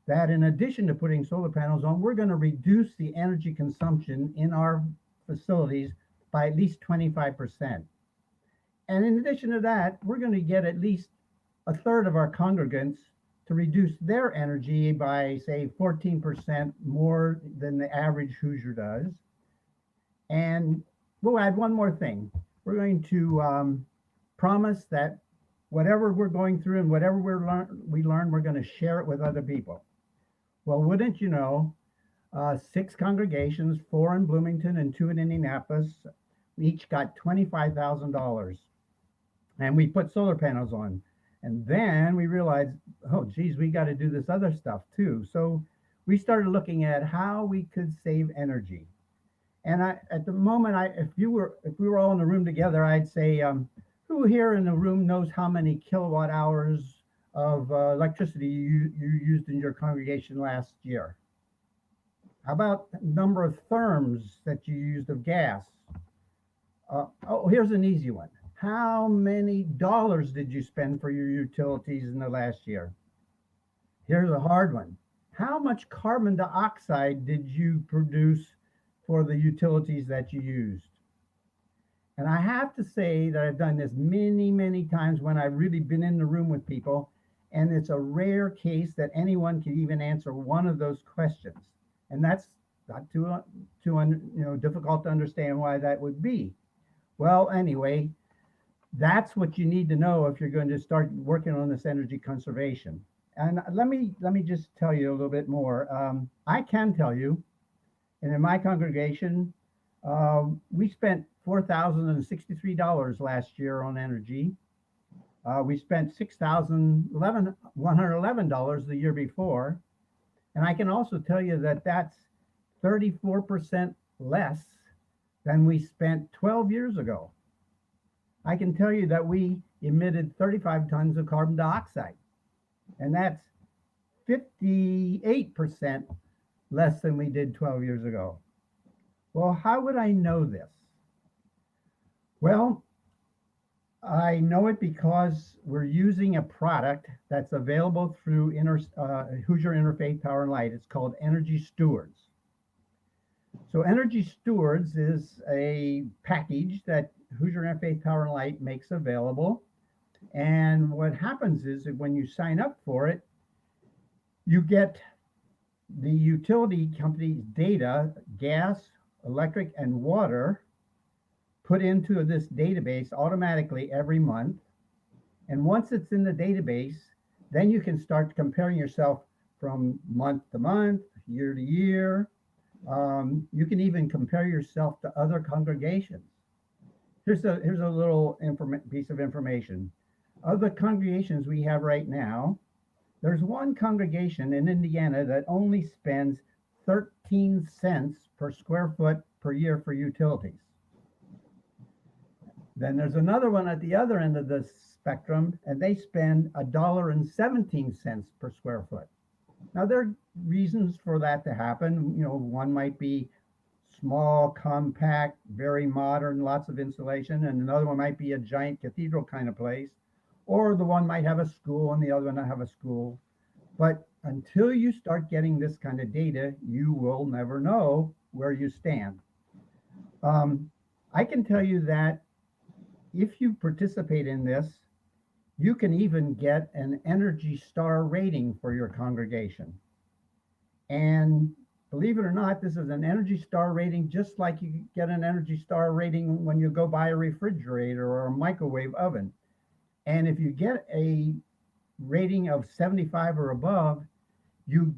that in addition to putting solar panels on, we're going to reduce the energy consumption in our facilities by at least 25%. And in addition to that, we're going to get at least a third of our congregants to reduce their energy by, say, 14% more than the average Hoosier does. And we'll add one more thing. We're going to promise that whatever we're going through and whatever we learn, we're going to share it with other people. Well, wouldn't you know, 6 congregations, 4 in Bloomington and 2 in Indianapolis. We each got $25,000. And we put solar panels on. And then we realized, oh, geez, we got to do this other stuff too. So we started looking at how we could save energy. And at the moment, if we were all in the room together, I'd say, who here in the room knows how many kilowatt hours of electricity you used in your congregation last year? How about number of therms that you used of gas? Oh, here's an easy one. How many dollars did you spend for your utilities in the last year? Here's a hard one. How much carbon dioxide did you produce for the utilities that you used? And I have to say that I've done this many, many times when I've really been in the room with people, and it's a rare case that anyone can even answer one of those questions. And that's not too difficult to understand why that would be. Well, anyway, that's what you need to know if you're going to start working on this energy conservation. And let me just tell you a little bit more. I can tell you, and in my congregation, we spent $4,063 last year on energy. We spent $6,111 the year before. And I can also tell you that that's 34% less than we spent 12 years ago. I can tell you that we emitted 35 tons of carbon dioxide, and that's 58% less than we did 12 years ago. Well, how would I know this? Well, I know it because we're using a product that's available through Hoosier Interfaith Power and Light. It's called Energy Stewards. So Energy Stewards is a package that Hoosier Interfaith Power and Light makes available. And what happens is that when you sign up for it, you get the utility company's data, gas, electric, and water, put into this database automatically every month. And once it's in the database, then you can start comparing yourself from month to month, year to year. You can even compare yourself to other congregations. Here's a little piece of information. Of the congregations we have right now, there's one congregation in Indiana that only spends 13 cents per square foot per year for utilities. Then there's another one at the other end of the spectrum, and they spend $1.17 per square foot. Now, there are reasons for that to happen. One might be small, compact, very modern, lots of insulation, and another one might be a giant cathedral kind of place, or the one might have a school and the other one not have a school. But until you start getting this kind of data, you will never know where you stand. I can tell you that if you participate in this, you can even get an Energy Star rating for your congregation. And believe it or not, this is an Energy Star rating just like you get an Energy Star rating when you go buy a refrigerator or a microwave oven. And if you get a rating of 75 or above, you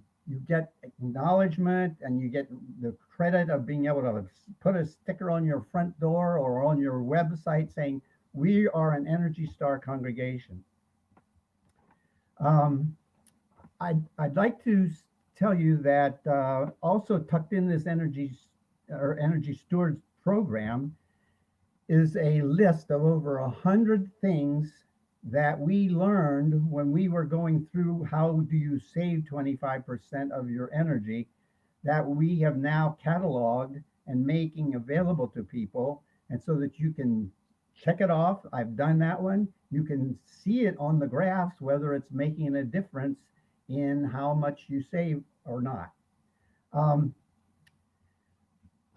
get acknowledgement and you get the credit of being able to put a sticker on your front door or on your website saying, we are an Energy Star congregation. I'd like to tell you that also tucked in this Energy Stewards program is a list of over 100 things that we learned when we were going through how do you save 25% of your energy, that we have now cataloged and making available to people, and so that you can check it off. I've done that one. You can see it on the graphs, whether it's making a difference in how much you save or not.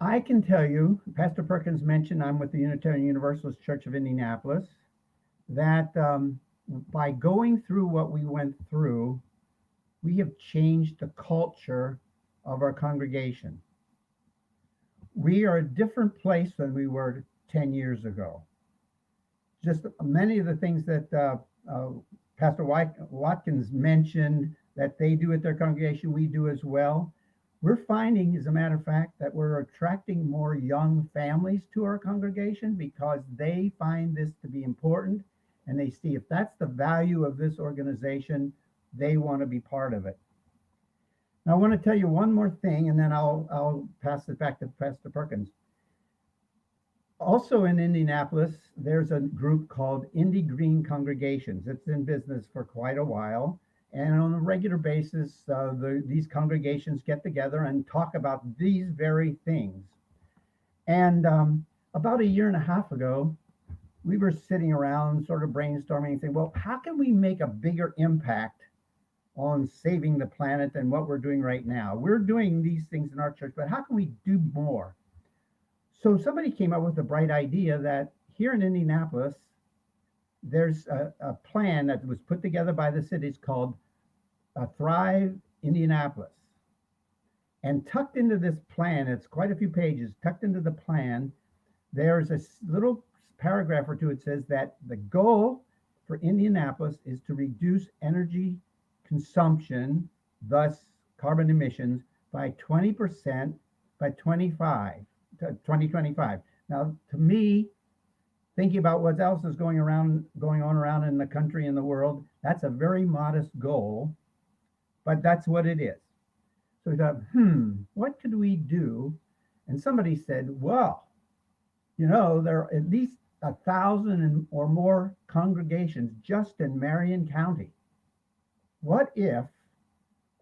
I can tell you, Pastor Perkins mentioned I'm with the Unitarian Universalist Church of Indianapolis, that by going through what we went through, we have changed the culture of our congregation. We are a different place than we were 10 years ago. Just many of the things that Pastor Watkins mentioned that they do at their congregation, we do as well. we're finding, as a matter of fact, that we're attracting more young families to our congregation because they find this to be important, and they see if that's the value of this organization, they want to be part of it. Now, I want to tell you one more thing, and then I'll pass it back to Pastor Perkins. Also in Indianapolis, there's a group called Indie Green Congregations. It's in business for quite a while. And on a regular basis, these congregations get together and talk about these very things. And about 1.5 years ago, we were sitting around sort of brainstorming and saying, well, how can we make a bigger impact on saving the planet than what we're doing right now? We're doing these things in our church, but how can we do more? So somebody came up with a bright idea that here in Indianapolis, there's a plan that was put together by the cities called Thrive Indianapolis. And tucked into this plan, it's quite a few pages, tucked into the plan, there's a little paragraph or two. It says that the goal for Indianapolis is to reduce energy consumption, thus carbon emissions, by 20% by 2025. Now, to me, thinking about what else is going on around in the country and the world, that's a very modest goal, but that's what it is. So we thought, what could we do? And somebody said, well, there are at least 1,000 or more congregations just in Marion County. What if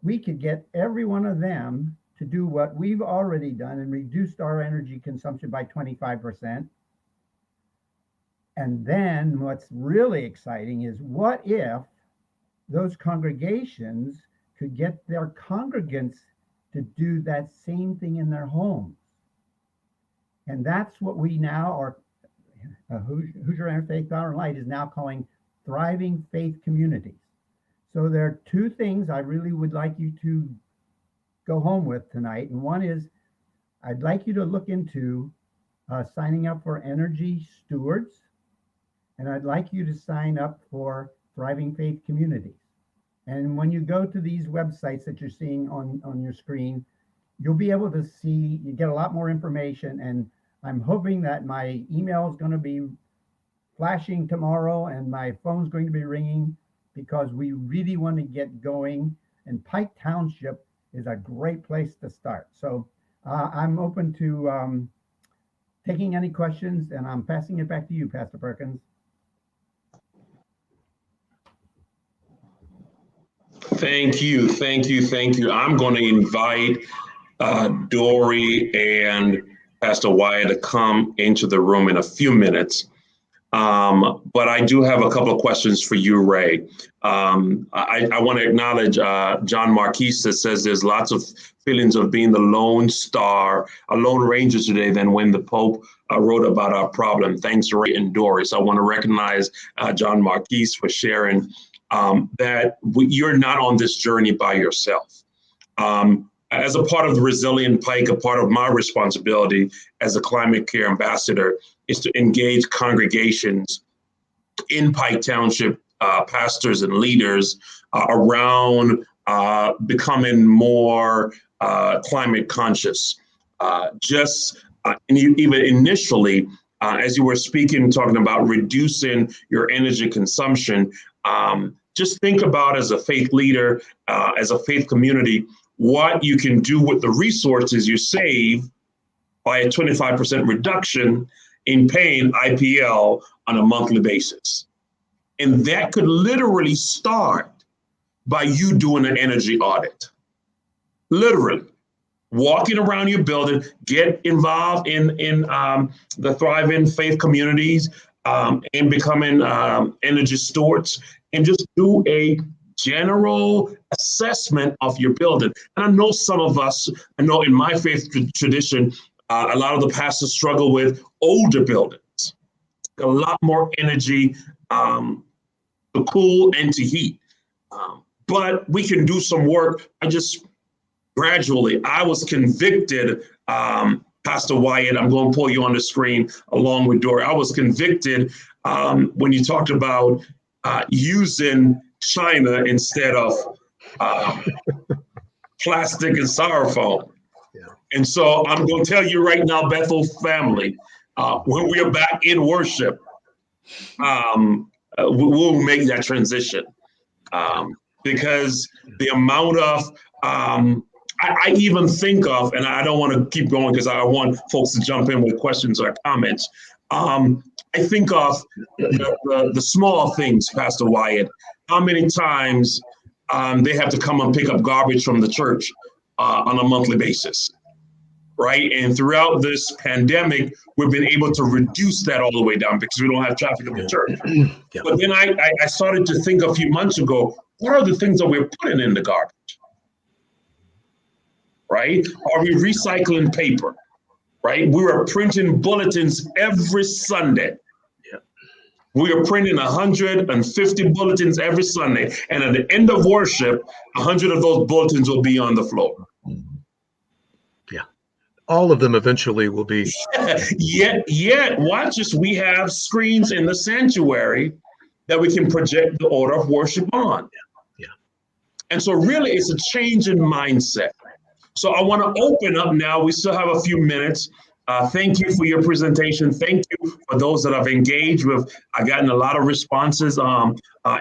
we could get every one of them to do what we've already done and reduced our energy consumption by 25%? And then what's really exciting is what if those congregations could get their congregants to do that same thing in their homes? And that's what we now are, Hoosier Interfaith Power and Light is now calling Thriving Faith Communities. So there are two things I really would like you to go home with tonight. And one is, I'd like you to look into signing up for Energy Stewards. And I'd like you to sign up for Thriving Faith Communities. And when you go to these websites that you're seeing on your screen, you'll be able to see, you get a lot more information. And I'm hoping that my email is going to be flashing tomorrow and my phone's going to be ringing, because we really want to get going. And Pike Township is a great place to start. So I'm open to taking any questions, and I'm passing it back to you, Pastor Perkins. Thank you. I'm going to invite Dori and Pastor Wyatt to come into the room in a few minutes. But I do have a couple of questions for you, Ray. I want to acknowledge John Marquis that says there's lots of feelings of being the lone star, a lone ranger today than when the Pope wrote about our problem. Thanks, Ray and Doris. I want to recognize John Marquis for sharing that you're not on this journey by yourself. As a part of the Resilient Pike, a part of my responsibility as a climate care ambassador is to engage congregations in Pike Township, pastors and leaders around becoming more climate conscious. Even initially, as you were speaking, talking about reducing your energy consumption, just think about, as a faith leader, as a faith community, what you can do with the resources you save by a 25% reduction in paying IPL on a monthly basis. And that could literally start by you doing an energy audit. Literally walking around your building, get involved in the Thriving Faith Communities and becoming energy stewards, and just do a general assessment of your building. And I know some of us, I know in my faith tradition, a lot of the pastors struggle with older buildings, a lot more energy to cool and to heat. But we can do some work. I was convicted, Pastor Wyatt, I'm going to pull you on the screen along with Dori. I was convicted when you talked about using China instead of plastic and styrofoam. Yeah. And so I'm going to tell you right now, Bethel family, when we are back in worship, we'll make that transition, because the amount of I even think of, and I don't want to keep going because I want folks to jump in with questions or comments. I think of the small things, Pastor Wyatt. How many times they have to come and pick up garbage from the church on a monthly basis, right? And throughout this pandemic, we've been able to reduce that all the way down because we don't have traffic in the church. Yeah. But then I started to think a few months ago, what are the things that we're putting in the garbage? Right? Are we recycling paper? Right? We are printing bulletins every Sunday. Yeah. We are printing 150 bulletins every Sunday. And at the end of worship, 100 of those bulletins will be on the floor. Yeah. All of them eventually will be. Yet, watch this. We have screens in the sanctuary that we can project the order of worship on. Yeah. And so really it's a change in mindset. So I want to open up now. We still have a few minutes. Thank you for your presentation. Thank you for those that have engaged with. I've gotten a lot of responses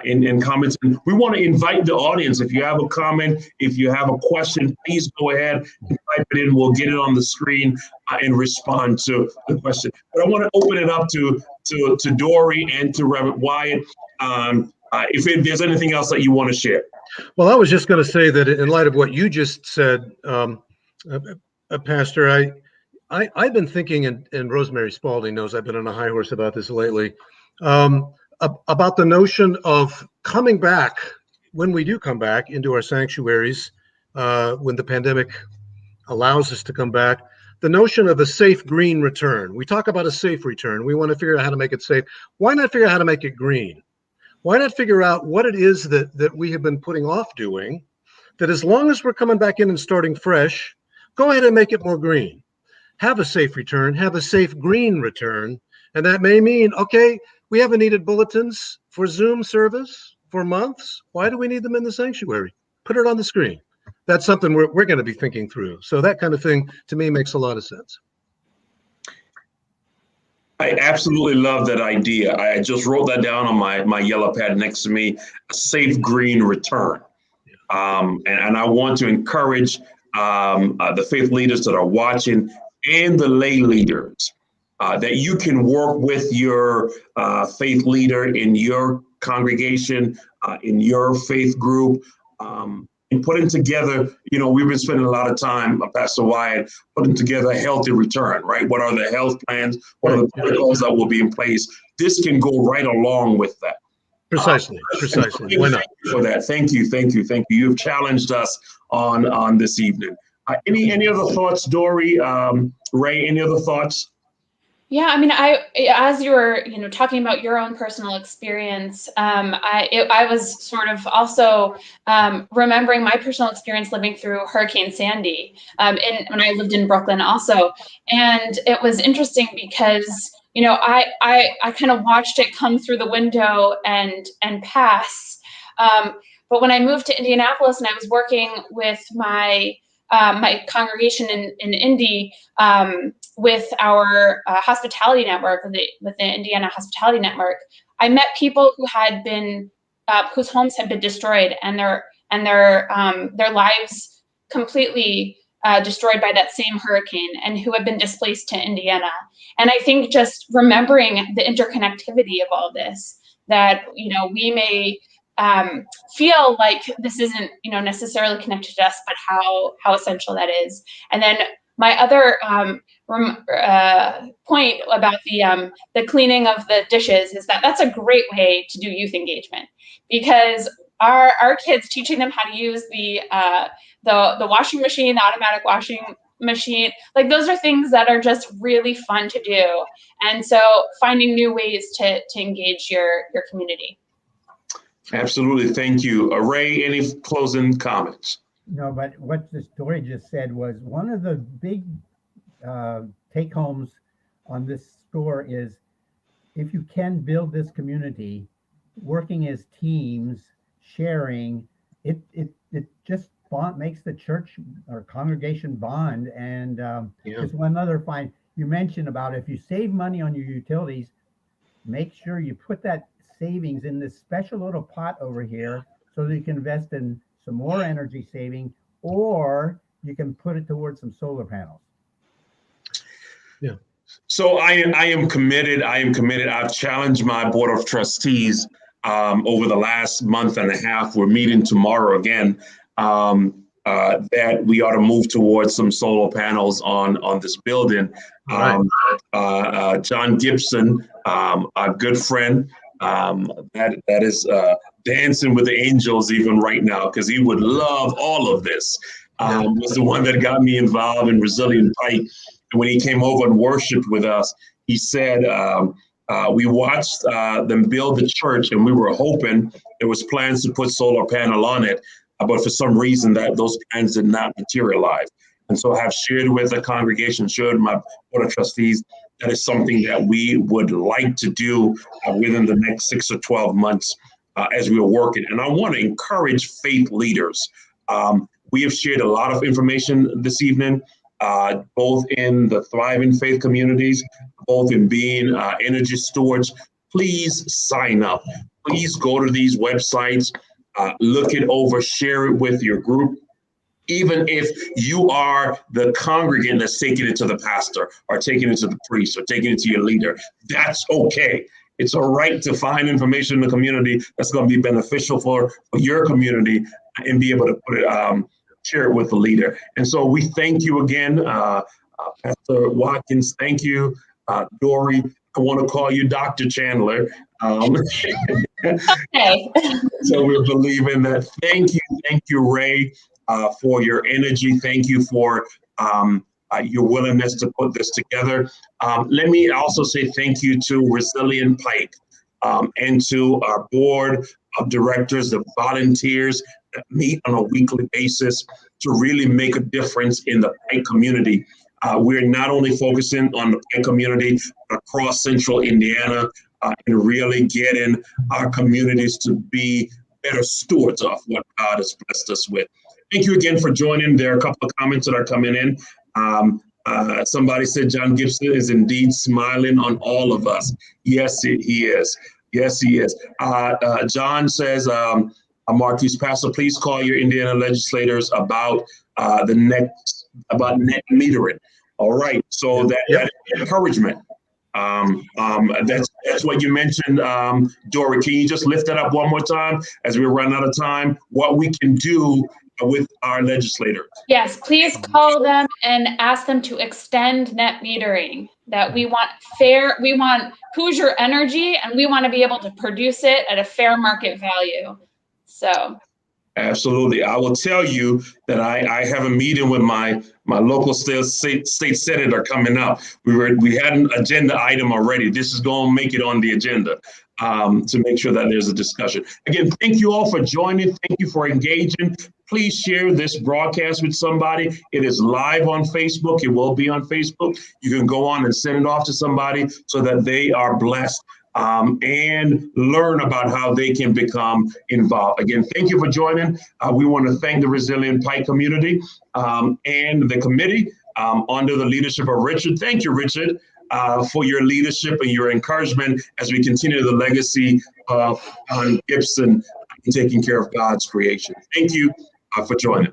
in comments. And we want to invite the audience. If you have a comment, if you have a question, please go ahead and type it in. We'll get it on the screen and respond to the question. But I want to open it up to Dori and to Reverend Wyatt. If there's anything else that you want to share. Well, I was just going to say that in light of what you just said, Pastor, I've been thinking, and Rosemary Spalding knows I've been on a high horse about this lately, about the notion of coming back, when we do come back into our sanctuaries, when the pandemic allows us to come back, the notion of a safe green return. We talk about a safe return. We want to figure out how to make it safe. Why not figure out how to make it green? Why not figure out what it is that we have been putting off doing, that as long as we're coming back in and starting fresh, go ahead and make it more green. Have a safe return, have a safe green return. And that may mean, okay, we haven't needed bulletins for Zoom service for months. Why do we need them in the sanctuary? Put it on the screen. That's something we're going to be thinking through. So that kind of thing, to me, makes a lot of sense. I absolutely love that idea. I just wrote that down on my yellow pad next to me, a safe green return. And I want to encourage the faith leaders that are watching and the lay leaders that you can work with your faith leader in your congregation, in your faith group, and putting together, we've been spending a lot of time, Pastor Wyatt, putting together a healthy return, right? What are the health plans? What are the protocols that will be in place? This can go right along with that. Precisely. Why not? For that. Thank you. You've challenged us on this evening. Any other thoughts, Dori, Ray, any other thoughts? Yeah, I mean, as you were, talking about your own personal experience, I was sort of also remembering my personal experience living through Hurricane Sandy, when I lived in Brooklyn also, and it was interesting because I kind of watched it come through the window and pass, but when I moved to Indianapolis and I was working with my congregation in Indy, with our hospitality network, with the Indiana Hospitality Network, I met people who had been, whose homes had been destroyed and their lives completely destroyed by that same hurricane, and who had been displaced to Indiana. And I think just remembering the interconnectivity of all this, that we may feel like this isn't necessarily connected to us, but how essential that is. And then my other point about the cleaning of the dishes is that that's a great way to do youth engagement, because our kids, teaching them how to use the washing machine, the automatic washing machine, like those are things that are just really fun to do. And so finding new ways to engage your community. Absolutely. Thank you. Ray, any closing comments? No, but what the story just said was one of the big take homes on this store is, if you can build this community, working as teams, sharing, it just bond, makes the church or congregation bond. And Yeah. just one other fine, you mentioned about if you save money on your utilities, make sure you put that savings in this special little pot over here so that you can invest in some more energy saving, or you can put it towards some solar panels. Yeah. So I am committed. I am committed. I've challenged my board of trustees over the last month and a half. We're meeting tomorrow again. That we ought to move towards some solar panels on this building. John Gibson, a good friend, that is dancing with the angels even right now, because he would love all of this. Was the one that got me involved in Resilient Pike. And when he came over and worshiped with us, he said, we watched them build the church, and we were hoping there was plans to put solar panel on it. But for some reason that those plans did not materialize. And so I have shared with the congregation, shared my board of trustees, that is something that we would like to do within the next 6 or 12 months as we are working. And I want to encourage faith leaders. We have shared a lot of information this evening, both in the thriving faith communities, both in being energy stewards. Please sign up. Please go to these websites. Look it over, share it with your group. Even if you are the congregant that's taking it to the pastor or taking it to the priest or taking it to your leader, that's okay. It's all right to find information in the community that's going to be beneficial for your community and be able to put it, share it with the leader. And so we thank you again, Pastor Watkins. Thank you, Dori. I want to call you Dr. Chandler. Okay. So we're believing that. Thank you, Ray, for your energy. Thank you for your willingness to put this together. Let me also say thank you to Resilient Pike and to our board of directors, the volunteers that meet on a weekly basis to really make a difference in the Pike community. We're not only focusing on the Pike community, but across central Indiana, and really getting our communities to be better stewards of what God has blessed us with. Thank you again for joining. There are a couple of comments that are coming in. Somebody said John Gibson is indeed smiling on all of us. Yes, he is. Yes, he is. John says, Marquise, Pastor, please call your Indiana legislators about net metering. All right. So that is encouragement. That's what you mentioned, Dori. Can you just lift that up one more time as we run out of time? What we can do with our legislators? Yes, please call them and ask them to extend net metering. That we want Hoosier energy, and we want to be able to produce it at a fair market value. So. Absolutely. I will tell you that I have a meeting with my local state senator coming up. We had an agenda item already. This is going to make it on the agenda to make sure that there's a discussion. Again, thank you all for joining. Thank you for engaging. Please share this broadcast with somebody. It is live on Facebook. It will be on Facebook. You can go on and send it off to somebody so that they are blessed. And learn about how they can become involved. Again, thank you for joining. We want to thank the Resilient Pike community and the committee under the leadership of Richard. Thank you, Richard, for your leadership and your encouragement as we continue the legacy of Gibson in taking care of God's creation. Thank you for joining.